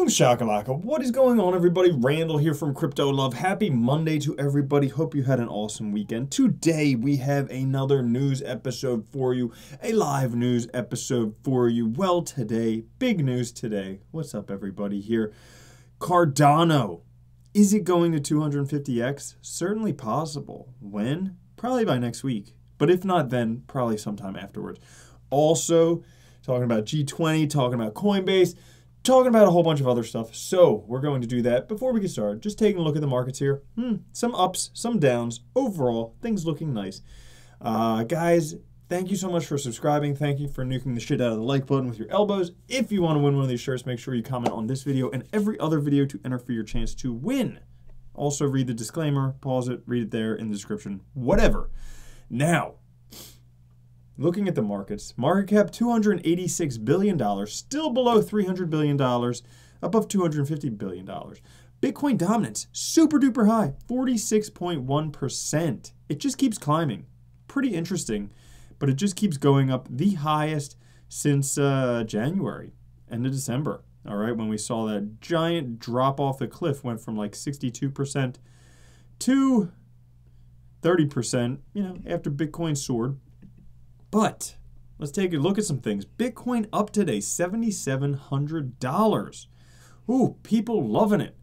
Boom shakalaka. What is going on, everybody? Randall here from Crypto Love. Happy Monday to everybody. Hope you had an awesome weekend. Today we have another news episode for you, a live news episode for you. Well, today, big news today. What's up, everybody here? Cardano. Is it going to 250x? Certainly possible. When? Probably by next week. But if not then, probably sometime afterwards. Also, talking about G20, talking about Coinbase, talking about a whole bunch of other stuff. So we're going to do that. Before we get started, just taking a look at the markets here. Some ups, some downs. Overall, things looking nice. Guys, thank you so much for subscribing. Thank you for nuking the shit out of the like button with your elbows. If you want to win one of these shirts, make sure you comment on this video and every other video to enter for your chance to win. Also, read the disclaimer, pause it, read it there in the description, whatever. Now, looking at the markets, market cap $286 billion, still below $300 billion, above $250 billion. Bitcoin dominance, super duper high, 46.1%. It just keeps climbing. Pretty interesting, but it just keeps going up, the highest since January, end of December. All right, when we saw that giant drop off the cliff, went from like 62% to 30%, you know, after Bitcoin soared. But let's take a look at some things. Bitcoin up today, $7,700. Ooh, people loving it.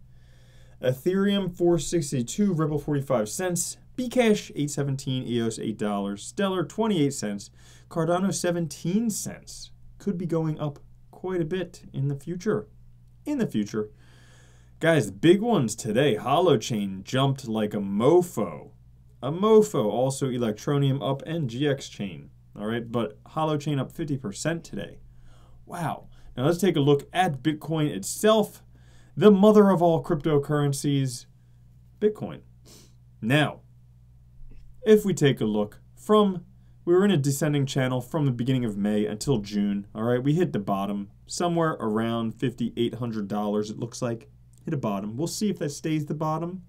Ethereum, $4.62, Ripple, 45 cents. Bcash, $8.17, EOS, $8, Stellar, 28 cents. Cardano, 17 cents. Could be going up quite a bit in the future. Guys, the big ones today. Holochain jumped like a mofo. Also Electronium up and GX Chain. All right, but Holochain up 50% today. Wow. Now let's take a look at Bitcoin itself, the mother of all cryptocurrencies, Bitcoin. Now, if we take a look we were in a descending channel from the beginning of May until June. All right, we hit the bottom somewhere around $5,800. It looks like hit a bottom. We'll see if that stays the bottom,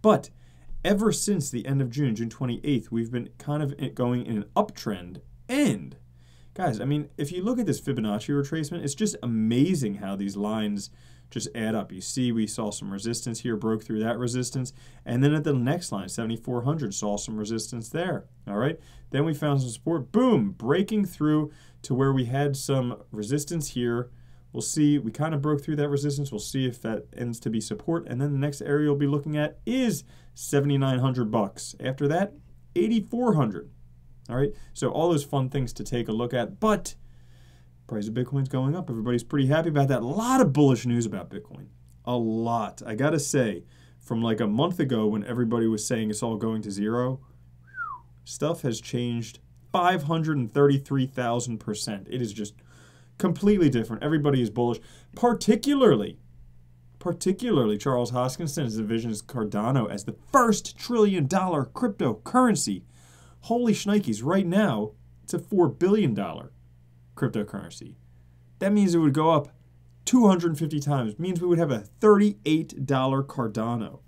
but ever since the end of June, June 28th, we've been kind of going in an uptrend. And, guys, I mean, if you look at this Fibonacci retracement, it's just amazing how these lines just add up. You see, we saw some resistance here, broke through that resistance. And then at the next line, 7,400, saw some resistance there. All right. Then we found some support. Boom, breaking through to where we had some resistance here. We'll see, we kind of broke through that resistance. We'll see if that ends to be support. And then the next area we'll be looking at is 7,900 bucks. After that, 8,400. All right, so all those fun things to take a look at, but price of Bitcoin's going up. Everybody's pretty happy about that. A lot of bullish news about Bitcoin. A lot. I gotta say, from like a month ago when everybody was saying it's all going to zero, stuff has changed 533,000%. It is just completely different. Everybody is bullish, particularly Charles Hoskinson envisions Cardano as the first $1 trillion cryptocurrency. Holy shnikes, right now, it's a $4 billion cryptocurrency. That means it would go up 250 times. It means we would have a $38 Cardano.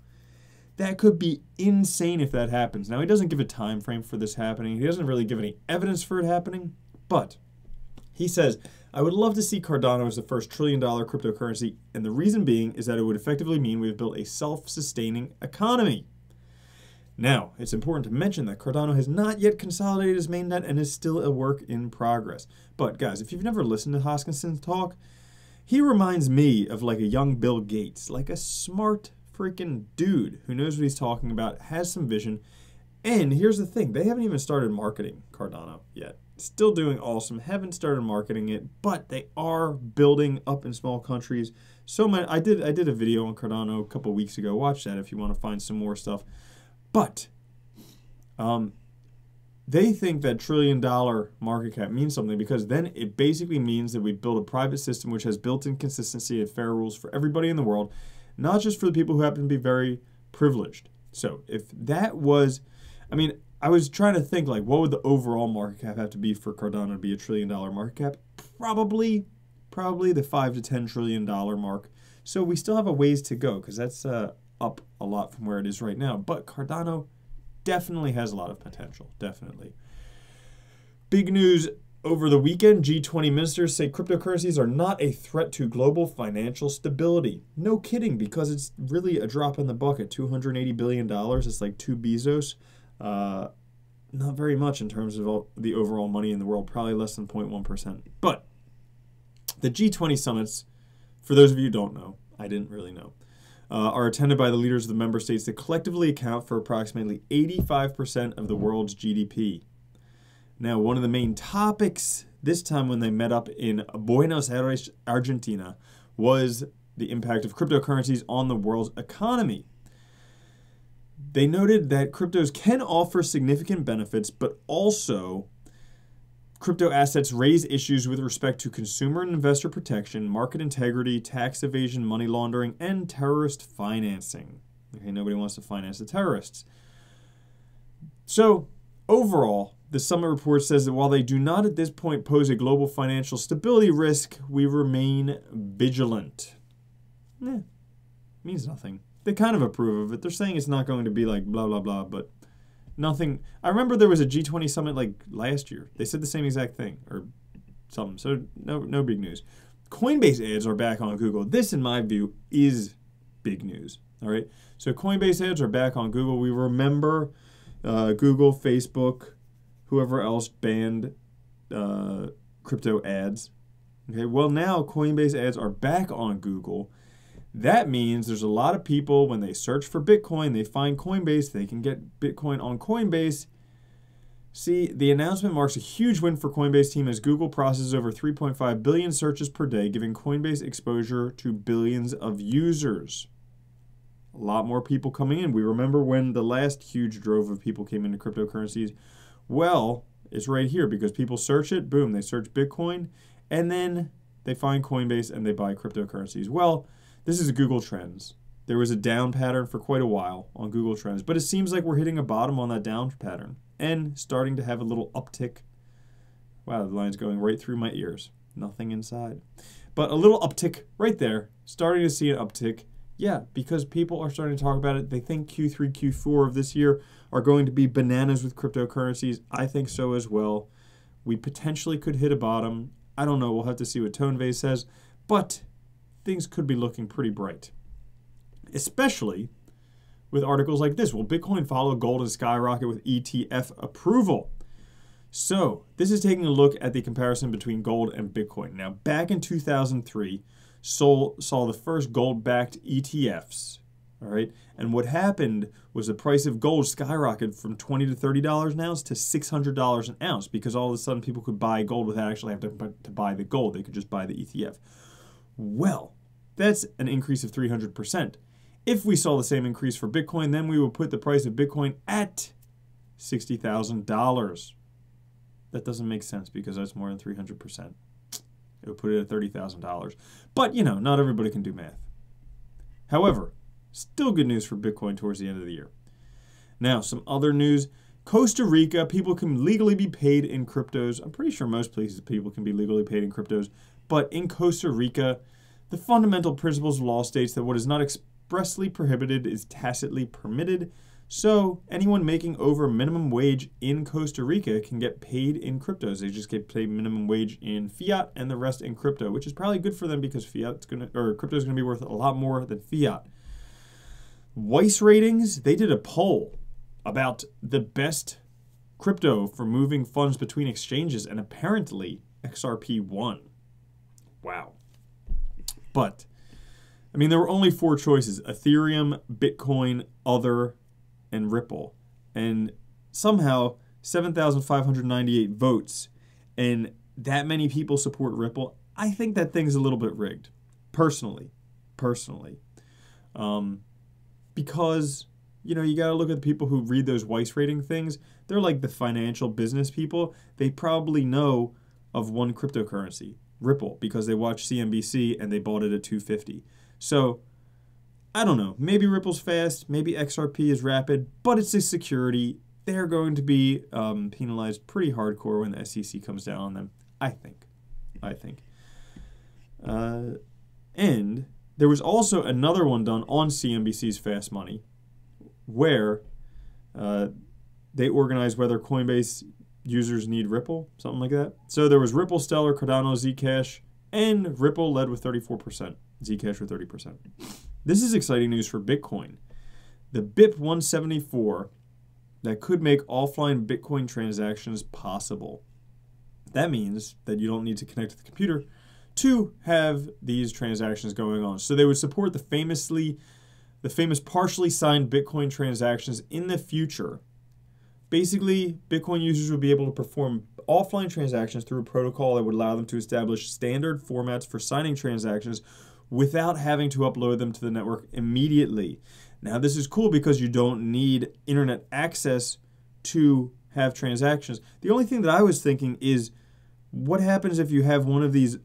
That could be insane if that happens. Now, he doesn't give a time frame for this happening. He doesn't really give any evidence for it happening, but he says, I would love to see Cardano as the first $1 trillion cryptocurrency, and the reason being is that it would effectively mean we have built a self-sustaining economy. Now, it's important to mention that Cardano has not yet consolidated his mainnet and is still a work in progress. But guys, if you've never listened to Hoskinson talk, he reminds me of like a young Bill Gates, like a smart freaking dude who knows what he's talking about, has some vision. And here's the thing, they haven't even started marketing Cardano yet. Still doing awesome, haven't started marketing it, but they are building up in small countries. So many, I did a video on Cardano a couple weeks ago. Watch that if you want to find some more stuff. But they think that $1 trillion market cap means something because then it basically means that we build a private system which has built-in consistency and fair rules for everybody in the world, not just for the people who happen to be very privileged. So if that was, I mean, I was trying to think like what would the overall market cap have to be for Cardano to be a $1 trillion market cap? Probably the $5 to $10 trillion mark. So we still have a ways to go because that's up a lot from where it is right now. But Cardano definitely has a lot of potential, definitely. Big news Over the weekend, G20 ministers say cryptocurrencies are not a threat to global financial stability. No kidding, because it's really a drop in the bucket. $280 billion, it's like 2 Bezos. Not very much in terms of the overall money in the world, probably less than 0.1%. But the G20 summits, for those of you who don't know, I didn't really know, are attended by the leaders of the member states that collectively account for approximately 85% of the world's GDP. Now, one of the main topics this time when they met up in Buenos Aires, Argentina, was the impact of cryptocurrencies on the world's economy. They noted that cryptos can offer significant benefits, but also crypto assets raise issues with respect to consumer and investor protection, market integrity, tax evasion, money laundering, and terrorist financing. Okay, nobody wants to finance the terrorists. So, overall, the summit report says that while they do not at this point pose a global financial stability risk, we remain vigilant. Means nothing. They kind of approve of it. They're saying it's not going to be like blah, blah, blah, but nothing. I remember there was a G20 summit like last year. They said the same exact thing or something. So no big news. Coinbase ads are back on Google. This, in my view, is big news. All right. So Coinbase ads are back on Google. We remember Google, Facebook, whoever else banned crypto ads. Okay. Well, now Coinbase ads are back on Google. That means there's a lot of people, when they search for Bitcoin, they find Coinbase, they can get Bitcoin on Coinbase. See, the announcement marks a huge win for Coinbase team as Google processes over 3.5 billion searches per day, giving Coinbase exposure to billions of users. A lot more people coming in. We remember when the last huge drove of people came into cryptocurrencies. Well, it's right here because people search it, boom, they search Bitcoin, and then they find Coinbase and they buy cryptocurrencies. Well, this is Google Trends. There was a down pattern for quite a while on Google Trends, but it seems like we're hitting a bottom on that down pattern and starting to have a little uptick. Wow, the line's going right through my ears. Nothing inside. But a little uptick right there, starting to see an uptick. Yeah, because people are starting to talk about it. They think Q3, Q4 of this year are going to be bananas with cryptocurrencies. I think so as well. We potentially could hit a bottom. I don't know. We'll have to see what TronLink says. But things could be looking pretty bright, especially with articles like this. Will Bitcoin follow gold and SkyRocket with ETF approval? So this is taking a look at the comparison between gold and Bitcoin. Now, back in 2003, saw the first gold-backed ETFs, all right? And what happened was the price of gold skyrocketed from $20 to $30 an ounce to $600 an ounce because all of a sudden people could buy gold without actually having to buy the gold. They could just buy the ETF. Well, that's an increase of 300%. If we saw the same increase for Bitcoin, then we would put the price of Bitcoin at $60,000. That doesn't make sense because that's more than 300%. It would put it at $30,000. But, you know, not everybody can do math. However, still good news for Bitcoin towards the end of the year. Now, some other news. Costa Rica, people can legally be paid in cryptos. I'm pretty sure most places people can be legally paid in cryptos. But in Costa Rica, the fundamental principles of law states that what is not expressly prohibited is tacitly permitted. So anyone making over minimum wage in Costa Rica can get paid in cryptos. They just get paid minimum wage in fiat and the rest in crypto, which is probably good for them because crypto is going to be worth a lot more than fiat. Weiss ratings, they did a poll about the best crypto for moving funds between exchanges, and apparently XRP won. Wow. But, I mean, there were only 4 choices: Ethereum, Bitcoin, Other, and Ripple. And somehow, 7,598 votes, and that many people support Ripple. I think that thing's a little bit rigged, personally. Because, you know, you got to look at the people who read those Weiss rating things. They're like the financial business people. They probably know of one cryptocurrency, Ripple, because they watch CNBC and they bought it at $250. So, I don't know. Maybe Ripple's fast. Maybe XRP is rapid. But it's a security. They're going to be penalized pretty hardcore when the SEC comes down on them. I think. And there was also another one done on CNBC's Fast Money where they organized whether Coinbase users need Ripple, something like that. So there was Ripple, Stellar, Cardano, Zcash, and Ripple led with 34%. Zcash with 30%. This is exciting news for Bitcoin. The BIP 174 that could make offline Bitcoin transactions possible. That means that you don't need to connect to the computer to have these transactions going on. So they would support the famous partially signed Bitcoin transactions in the future. Basically, Bitcoin users would be able to perform offline transactions through a protocol that would allow them to establish standard formats for signing transactions without having to upload them to the network immediately. Now, this is cool because you don't need internet access to have transactions. The only thing that I was thinking is, what happens if you have one of these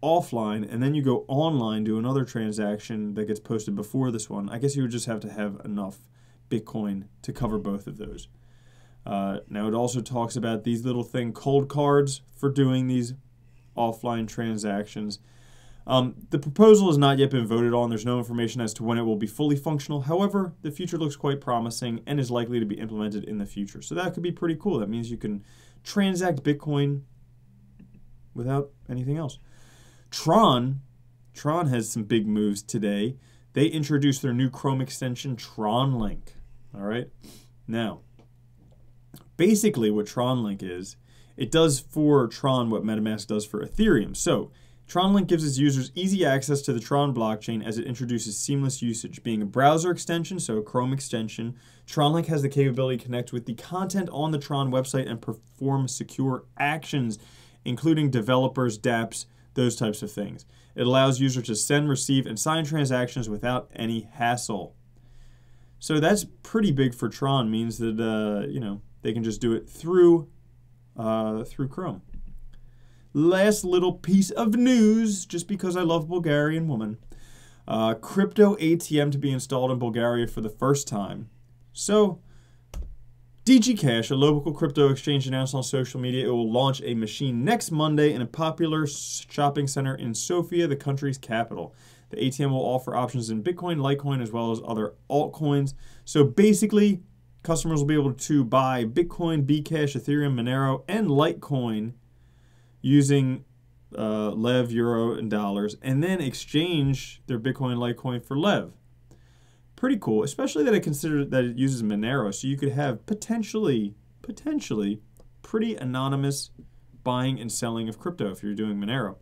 offline and then you go online to another transaction that gets posted before this one? I guess you would just have to have enough Bitcoin to cover both of those. Now, it also talks about these little cold cards for doing these offline transactions. The proposal has not yet been voted on. There's no information as to when it will be fully functional. However, the future looks quite promising and is likely to be implemented in the future. So that could be pretty cool. That means you can transact Bitcoin without anything else. Tron has some big moves today. They introduced their new Chrome extension, TronLink. All right. Now, basically what TronLink is, it does for Tron what MetaMask does for Ethereum. So TronLink gives its users easy access to the Tron blockchain as it introduces seamless usage. Being a browser extension, so a Chrome extension, TronLink has the capability to connect with the content on the Tron website and perform secure actions, including developers, dApps, those types of things. It allows users to send, receive, and sign transactions without any hassle. So that's pretty big for Tron. Means that they can just do it through Chrome. Last little piece of news, just because I love Bulgarian woman. Crypto ATM to be installed in Bulgaria for the first time. So, DG Cash, a local crypto exchange, announced on social media it will launch a machine next Monday in a popular shopping center in Sofia, the country's capital. The ATM will offer options in Bitcoin, Litecoin, as well as other altcoins. So basically, customers will be able to buy Bitcoin, Bcash, Ethereum, Monero, and Litecoin using Lev, Euro, and dollars, and then exchange their Bitcoin and Litecoin for Lev. Pretty cool, especially that I consider that it uses Monero, so you could have potentially pretty anonymous buying and selling of crypto if you're doing Monero.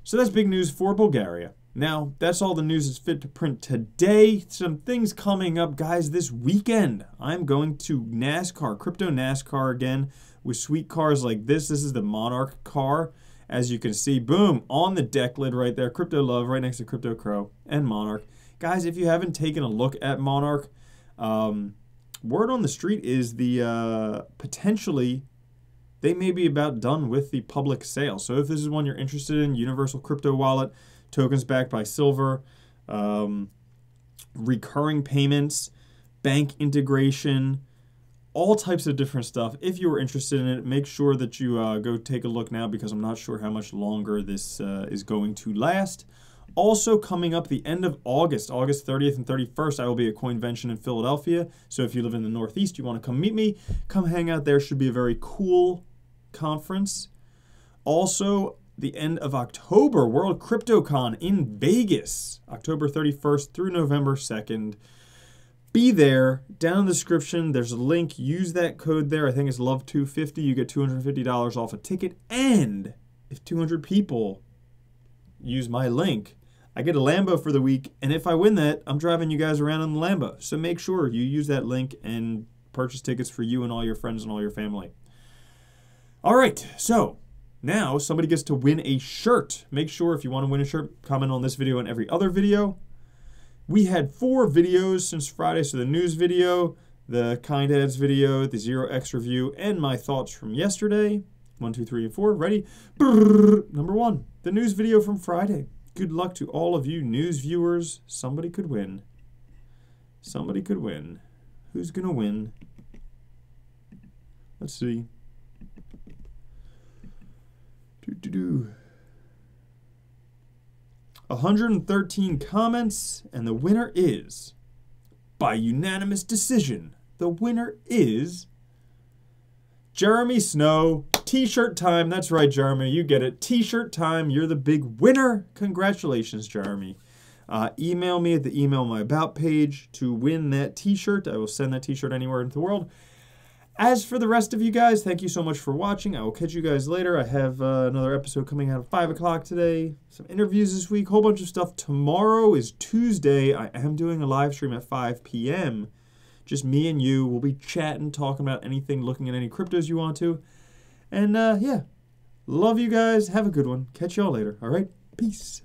So that's big news for Bulgaria. Now, that's all the news that's fit to print today. Some things coming up, guys, this weekend. I'm going to NASCAR, Crypto NASCAR again, with sweet cars like this. This is the Monarch car. As you can see, boom, on the deck lid right there, Crypto Love right next to Crypto Crow and Monarch. Guys, if you haven't taken a look at Monarch, word on the street is potentially they may be about done with the public sale. So if this is one you're interested in, Universal Crypto Wallet, tokens backed by silver, recurring payments, bank integration, all types of different stuff. If you were interested in it, make sure that you go take a look now, because I'm not sure how much longer this is going to last. Also coming up the end of August 30th and 31st, I will be at Coinvention in Philadelphia. So if you live in the Northeast, you want to come meet me, come hang out there. Should be a very cool conference. Also, the end of October, World CryptoCon in Vegas, October 31st through November 2nd. Be there. Down in the description, there's a link. Use that code there. I think it's LOVE250. You get $250 off a ticket. And if 200 people use my link, I get a Lambo for the week. And if I win that, I'm driving you guys around in the Lambo. So make sure you use that link and purchase tickets for you and all your friends and all your family. All right. So now somebody gets to win a shirt. Make sure if you want to win a shirt, comment on this video and every other video. We had 4 videos since Friday. So the news video, the Kind Ads video, the 0x review, and my thoughts from yesterday. 1, 2, 3, and 4. Ready? Brrr. Number 1, the news video from Friday. Good luck to all of you news viewers. Somebody could win. Somebody could win. Who's going to win? Let's see. 113 comments, and the winner is, by unanimous decision, the winner is Jeremy Snow, T-shirt time. That's right, Jeremy. You get it. T-shirt time. You're the big winner. Congratulations, Jeremy. Email me at the email on my About page to win that T-shirt. I will send that T-shirt anywhere in the world. As for the rest of you guys, thank you so much for watching. I will catch you guys later. I have another episode coming out at 5 o'clock today. Some interviews this week. Whole bunch of stuff. Tomorrow is Tuesday. I am doing a live stream at 5 p.m. Just me and you. We'll be chatting, talking about anything, looking at any cryptos you want to. And yeah, love you guys. Have a good one. Catch y'all later. All right? Peace.